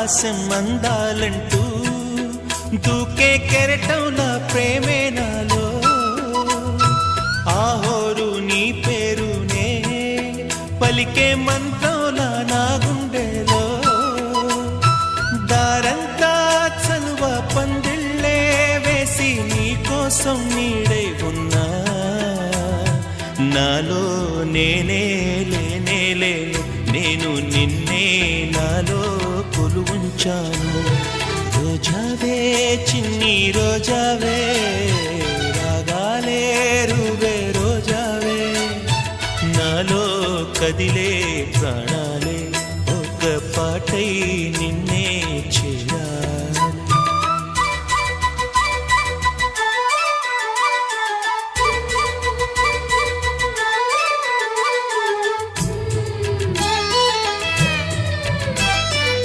ఆకాశం అందాలంటూ దూకే కెరటంలా ప్రేమే నాలో ఆహోరు నీ పేరునే పలికే మంత్రంలా నా గుండెలో దారంతా చలువ పందిళ్ళే వేసి నీ కోసం నీడై ఉన్నా నాలో నేనే లేనే లేను నేను నిన్నే నాలో కొలువుంచాను రోజావే చిన్ని రోజావే రాగాలే రువే రోజావే నాలో కదిలే ప్రాణాలే ఒక పాటై నిన్నే చేర